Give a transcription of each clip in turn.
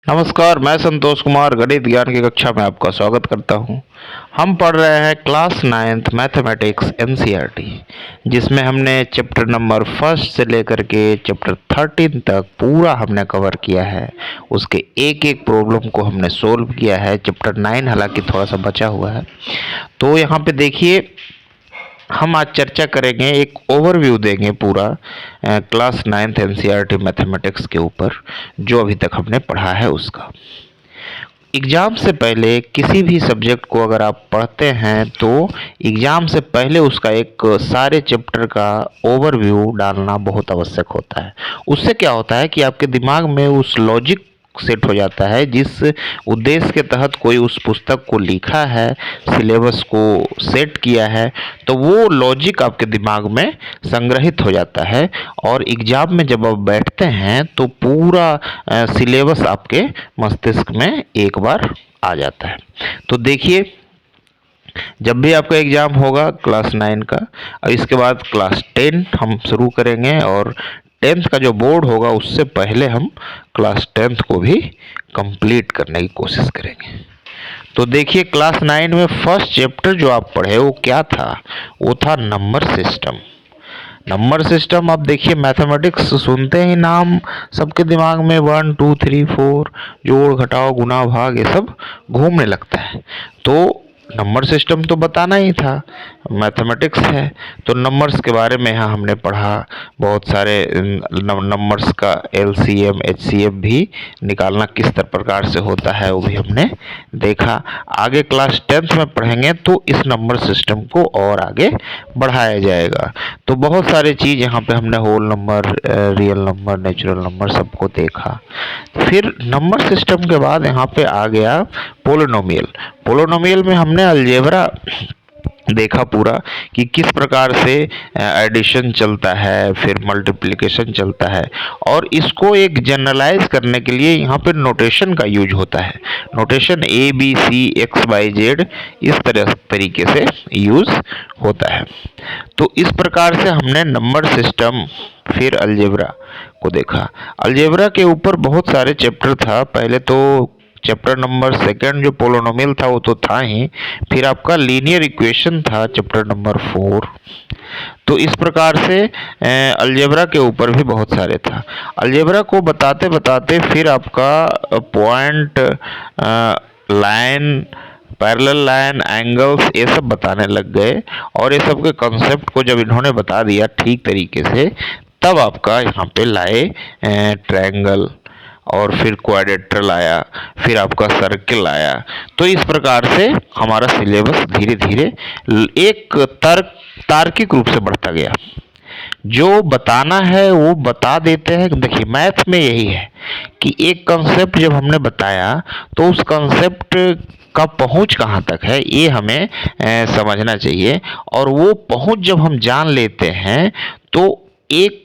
नमस्कार, मैं संतोष कुमार गणित ज्ञान की कक्षा में आपका स्वागत करता हूं। हम पढ़ रहे हैं क्लास 9th मैथमेटिक्स एनसीईआरटी, जिसमें हमने चैप्टर नंबर फर्स्ट से लेकर के चैप्टर 13 तक पूरा हमने कवर किया है। उसके एक एक प्रॉब्लम को हमने सोल्व किया है। चैप्टर 9 हालांकि थोड़ा सा बचा हुआ है। तो यहाँ पे देखिए, हम आज चर्चा करेंगे, एक ओवरव्यू देंगे पूरा क्लास 9th एनसीईआरटी मैथमेटिक्स के ऊपर, जो अभी तक हमने पढ़ा है उसका। एग्ज़ाम से पहले किसी भी सब्जेक्ट को अगर आप पढ़ते हैं तो एग्ज़ाम से पहले उसका एक सारे चैप्टर का ओवरव्यू डालना बहुत आवश्यक होता है। उससे क्या होता है कि आपके दिमाग में उस लॉजिक सेट हो जाता है, जिस उद्देश्य के तहत कोई उस पुस्तक को लिखा है, सिलेबस को सेट किया है, तो वो लॉजिक आपके दिमाग में संग्रहित हो जाता है और एग्ज़ाम में जब आप बैठते हैं तो पूरा सिलेबस आपके मस्तिष्क में एक बार आ जाता है। तो देखिए, जब भी आपका एग्ज़ाम होगा क्लास 9 का, और इसके बाद क्लास 10 हम शुरू करेंगे, और 10th का जो बोर्ड होगा उससे पहले हम क्लास 10th को भी कंप्लीट करने की कोशिश करेंगे। तो देखिए, क्लास 9 में फर्स्ट चैप्टर जो आप पढ़े वो क्या था? वो था नंबर सिस्टम। नंबर सिस्टम, आप देखिए, मैथमेटिक्स सुनते ही नाम सबके दिमाग में 1 2 3 4 जोड़ घटाओ गुणा भाग ये सब घूमने लगता है। तो नंबर सिस्टम तो बताना ही था, मैथमेटिक्स है तो नंबर्स के बारे में यहाँ हमने पढ़ा। बहुत सारे नंबर्स का एलसीएम एचसीएफ भी निकालना किस प्रकार से होता है वो भी हमने देखा। आगे क्लास 10th में पढ़ेंगे तो इस नंबर सिस्टम को और आगे बढ़ाया जाएगा। तो बहुत सारे चीज़ यहाँ पे हमने whole number, real number, natural number सबको देखा। फिर नंबर सिस्टम के बाद यहाँ पे आ गया पोलिनोमियल। पोलिनोमियल में हमने अलजेब्रा देखा पूरा कि किस प्रकार से एडिशन चलता है, फिर मल्टीप्लिकेशन चलता है, और इसको एक जनरलाइज करने के लिए यहाँ पे नोटेशन का यूज होता है। Notation A B C X Y Z इस तरीके से यूज होता है। तो इस प्रकार से हमने नंबर सिस्टम, फिर अलजेब्रा को देखा। अलजेब्रा के ऊपर बहुत सारे चैप्टर था। पहले तो चैप्टर नंबर 2 जो पोलिनोमियल था वो तो था ही, फिर आपका लीनियर इक्वेशन था चैप्टर नंबर 4। तो इस प्रकार से अलजेब्रा के ऊपर भी बहुत सारे था। अलजेब्रा को बताते बताते फिर आपका point, line, parallel line, angles ये सब बताने लग गए, और ये सब के कॉन्सेप्ट को जब इन्होंने बता दिया ठीक तरीके से, तब आपका यहाँ पे लाए ट्रायंगल, और फिर क्वाड्रेट्रल आया, फिर आपका सर्किल आया। तो इस प्रकार से हमारा सिलेबस धीरे धीरे एक तार्किक रूप से बढ़ता गया। जो बताना है वो बता देते हैं। देखिए, मैथ में यही है कि एक कंसेप्ट जब हमने बताया तो उस कंसेप्ट का पहुंच कहाँ तक है ये हमें समझना चाहिए, और वो पहुंच जब हम जान लेते हैं तो एक,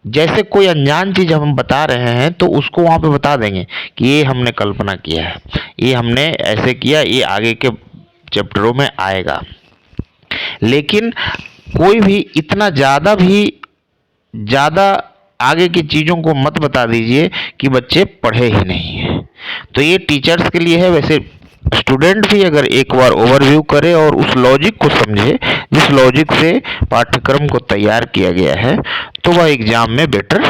जैसे कोई अनजान चीज़ हम बता रहे हैं तो उसको वहाँ पे बता देंगे कि ये हमने कल्पना किया है, ये हमने ऐसे किया, ये आगे के चैप्टरों में आएगा। लेकिन कोई भी इतना ज़्यादा आगे की चीज़ों को मत बता दीजिए कि बच्चे पढ़े ही नहीं हैं। तो ये टीचर्स के लिए है। वैसे स्टूडेंट भी अगर एक बार ओवरव्यू करे और उस लॉजिक को समझे जिस लॉजिक से पाठ्यक्रम को तैयार किया गया है, तो वह एग्जाम में बेटर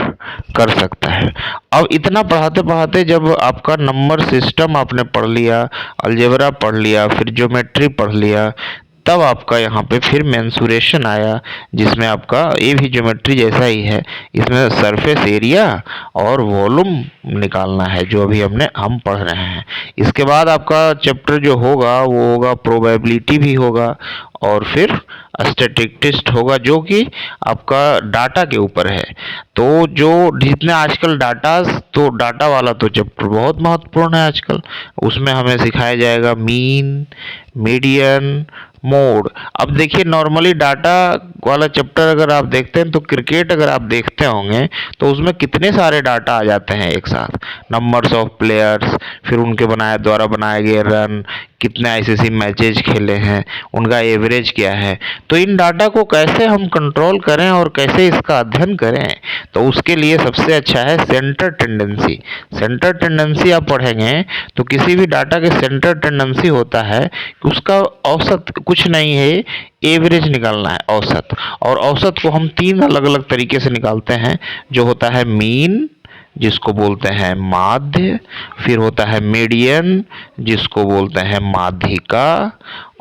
कर सकता है। अब इतना पढ़ाते पढ़ाते जब आपका नंबर सिस्टम आपने पढ़ लिया, अलजेब्रा पढ़ लिया, फिर ज्योमेट्री पढ़ लिया, तब आपका यहाँ पे फिर मेंसुरेशन आया, जिसमें आपका ये भी ज्योमेट्री जैसा ही है। इसमें सरफेस एरिया और वॉल्यूम निकालना है, जो अभी हम पढ़ रहे हैं। इसके बाद आपका चैप्टर जो होगा वो होगा प्रोबेबिलिटी भी होगा, और फिर स्टैटिस्टिक्स होगा, जो कि आपका डाटा के ऊपर है। तो जो जितने आजकल तो डाटा वाला तो चैप्टर बहुत महत्वपूर्ण है आजकल। उसमें हमें सिखाया जाएगा मीन, मीडियन, मोड। अब देखिए, नॉर्मली डाटा वाला चैप्टर अगर आप देखते हैं तो क्रिकेट अगर आप देखते होंगे तो उसमें कितने सारे डाटा आ जाते हैं एक साथ, नंबर्स ऑफ प्लेयर्स, फिर उनके द्वारा बनाए गए रन, कितने आईसीसी मैचेज खेले हैं, उनका एवरेज क्या है। तो इन डाटा को कैसे हम कंट्रोल करें और कैसे इसका अध्ययन करें, तो उसके लिए सबसे अच्छा है सेंटर टेंडेंसी। सेंटर टेंडेंसी आप पढ़ेंगे तो किसी भी डाटा के सेंटर टेंडेंसी होता है कि उसका औसत कुछ नहीं है, एवरेज निकालना है, औसत। और औसत को हम 3 अलग अलग तरीके से निकालते हैं, जो होता है मीन, जिसको बोलते हैं माध्य, फिर होता है मीडियन, जिसको बोलते हैं माध्यिका,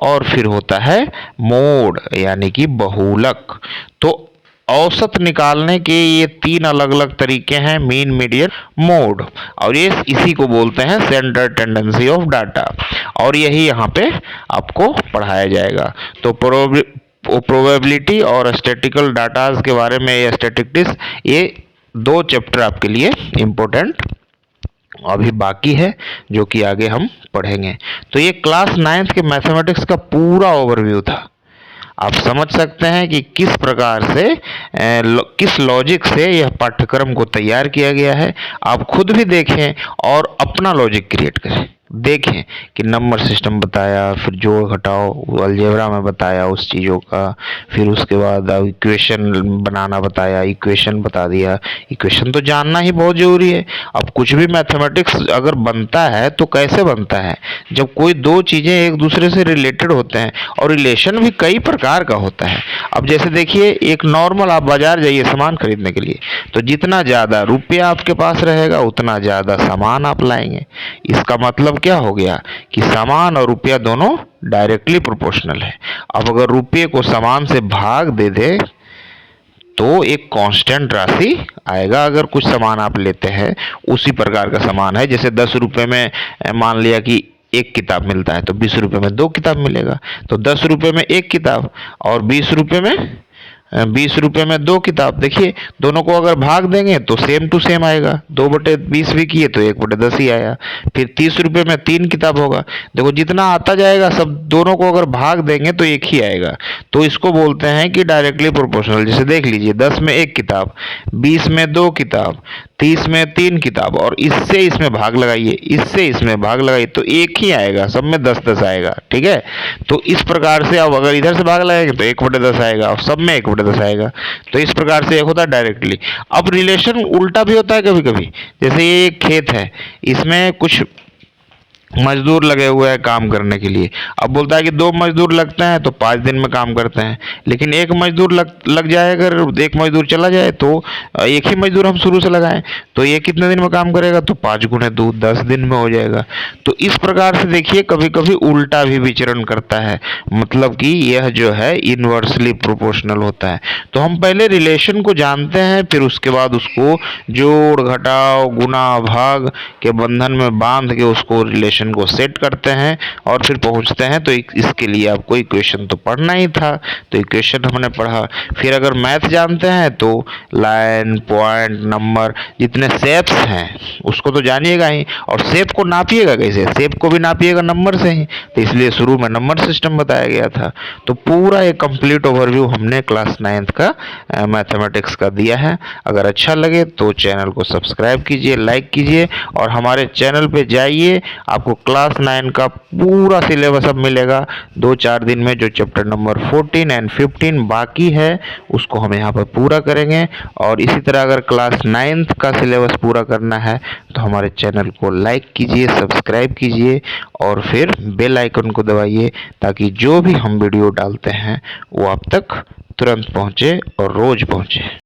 और फिर होता है मोड यानी कि बहुलक। तो औसत निकालने के ये 3 अलग अलग तरीके हैं, मीन, मीडियन, मोड, और ये इसी को बोलते हैं सेंटर टेंडेंसी ऑफ डाटा, और यही यहाँ पे आपको पढ़ाया जाएगा। तो प्रोबेबिलिटी और स्टैटिस्टिकल डाटाज के बारे में, या स्टैटिस्टिक्स, ये 2 चैप्टर आपके लिए इम्पोर्टेंट अभी बाकी है, जो कि आगे हम पढ़ेंगे। तो ये क्लास 9th के मैथमेटिक्स का पूरा ओवरव्यू था। आप समझ सकते हैं कि किस प्रकार से किस लॉजिक से यह पाठ्यक्रम को तैयार किया गया है। आप खुद भी देखें और अपना लॉजिक क्रिएट करें। देखें कि नंबर सिस्टम बताया, फिर जोड़ घटाओ अलजेब्रा में बताया उस चीज़ों का, फिर उसके बाद इक्वेशन बनाना बताया, इक्वेशन बता दिया। इक्वेशन तो जानना ही बहुत ज़रूरी है। अब कुछ भी मैथमेटिक्स अगर बनता है तो कैसे बनता है, जब कोई 2 चीज़ें एक दूसरे से रिलेटेड होते हैं, और रिलेशन भी कई प्रकार का होता है। अब जैसे देखिए, एक नॉर्मल आप बाजार जाइए सामान खरीदने के लिए, तो जितना ज़्यादा रुपया आपके पास रहेगा उतना ज़्यादा सामान आप लाएंगे। इसका मतलब क्या हो गया कि सामान और रुपया दोनों डायरेक्टली प्रोपोर्शनल है। अब अगर रुपये को सामान से भाग दे दे तो एक कांस्टेंट राशि आएगा। अगर कुछ सामान आप लेते हैं, उसी प्रकार का सामान है, जैसे 10 रुपये में मान लिया कि 1 किताब मिलता है, तो 20 रुपये में 2 किताब मिलेगा। तो 10 रुपये में 1 किताब और 20 रुपये में 20 रुपये में 2 किताब। देखिए, दोनों को अगर भाग देंगे तो सेम टू सेम आएगा। 2/20 भी किए तो 1/10 ही आया। फिर 30 रुपये में 3 किताब होगा। देखो, जितना आता जाएगा सब दोनों को अगर भाग देंगे तो एक ही आएगा। तो इसको बोलते हैं कि डायरेक्टली प्रोपोर्शनल। जैसे देख लीजिए, 10 में 1 किताब, 20 में 2 किताब, 30 में 3 किताब, और इससे इसमें भाग लगाइए, इससे इसमें भाग लगाइए, तो एक ही आएगा। सब में 10-10 आएगा। ठीक है, तो इस प्रकार से अब अगर इधर से भाग लगाएंगे तो 1/10 आएगा, और सब में 1/10 आएगा। तो इस प्रकार से एक होता है डायरेक्टली। अब रिलेशन उल्टा भी होता है कभी कभी। जैसे ये एक खेत है, इसमें कुछ मजदूर लगे हुए हैं काम करने के लिए। अब बोलता है कि 2 मजदूर लगते हैं तो 5 दिन में काम करते हैं, लेकिन एक मजदूर लग जाए, अगर एक मजदूर चला जाए तो एक ही मजदूर हम शुरू से लगाएं तो ये कितने दिन में काम करेगा, तो 5 गुने 2 10 दिन में हो जाएगा। तो इस प्रकार से देखिए, कभी कभी उल्टा भी विचरण करता है, मतलब कि यह जो है इनवर्सली प्रोपोर्शनल होता है। तो हम पहले रिलेशन को जानते हैं, फिर उसके बाद उसको जोड़ घटाव गुणा भाग के बंधन में बांध के उसको रिलेशन को सेट करते हैं और फिर पहुंचते हैं। तो इसके लिए आपको इक्वेशन तो पढ़ना ही था, तो इक्वेशन हमने पढ़ा। फिर अगर मैथ जानते हैं तो लाइन, पॉइंट, नंबर, जितने शेप्स हैं उसको तो जानिएगा ही, और शेप को नापिएगा कैसे, शेप को भी नापिएगा नंबर से ही, तो इसलिए शुरू में नंबर सिस्टम बताया गया था। तो पूरा एक कंप्लीट ओवरव्यू हमने क्लास 9th का मैथमेटिक्स का दिया है। अगर अच्छा लगे तो चैनल को सब्सक्राइब कीजिए, लाइक कीजिए, और हमारे चैनल पे जाइए। आपको क्लास 9 का पूरा सिलेबस अब मिलेगा 2-4 दिन में। जो चैप्टर नंबर 14 एंड 15 बाकी है उसको हम यहाँ पर पूरा करेंगे। और इसी तरह अगर क्लास 9th का सिलेबस पूरा करना है तो हमारे चैनल को लाइक कीजिए, सब्सक्राइब कीजिए, और फिर बेल आइकन को दबाइए, ताकि जो भी हम वीडियो डालते हैं वो आप तक तुरंत पहुँचे और रोज़ पहुँचे।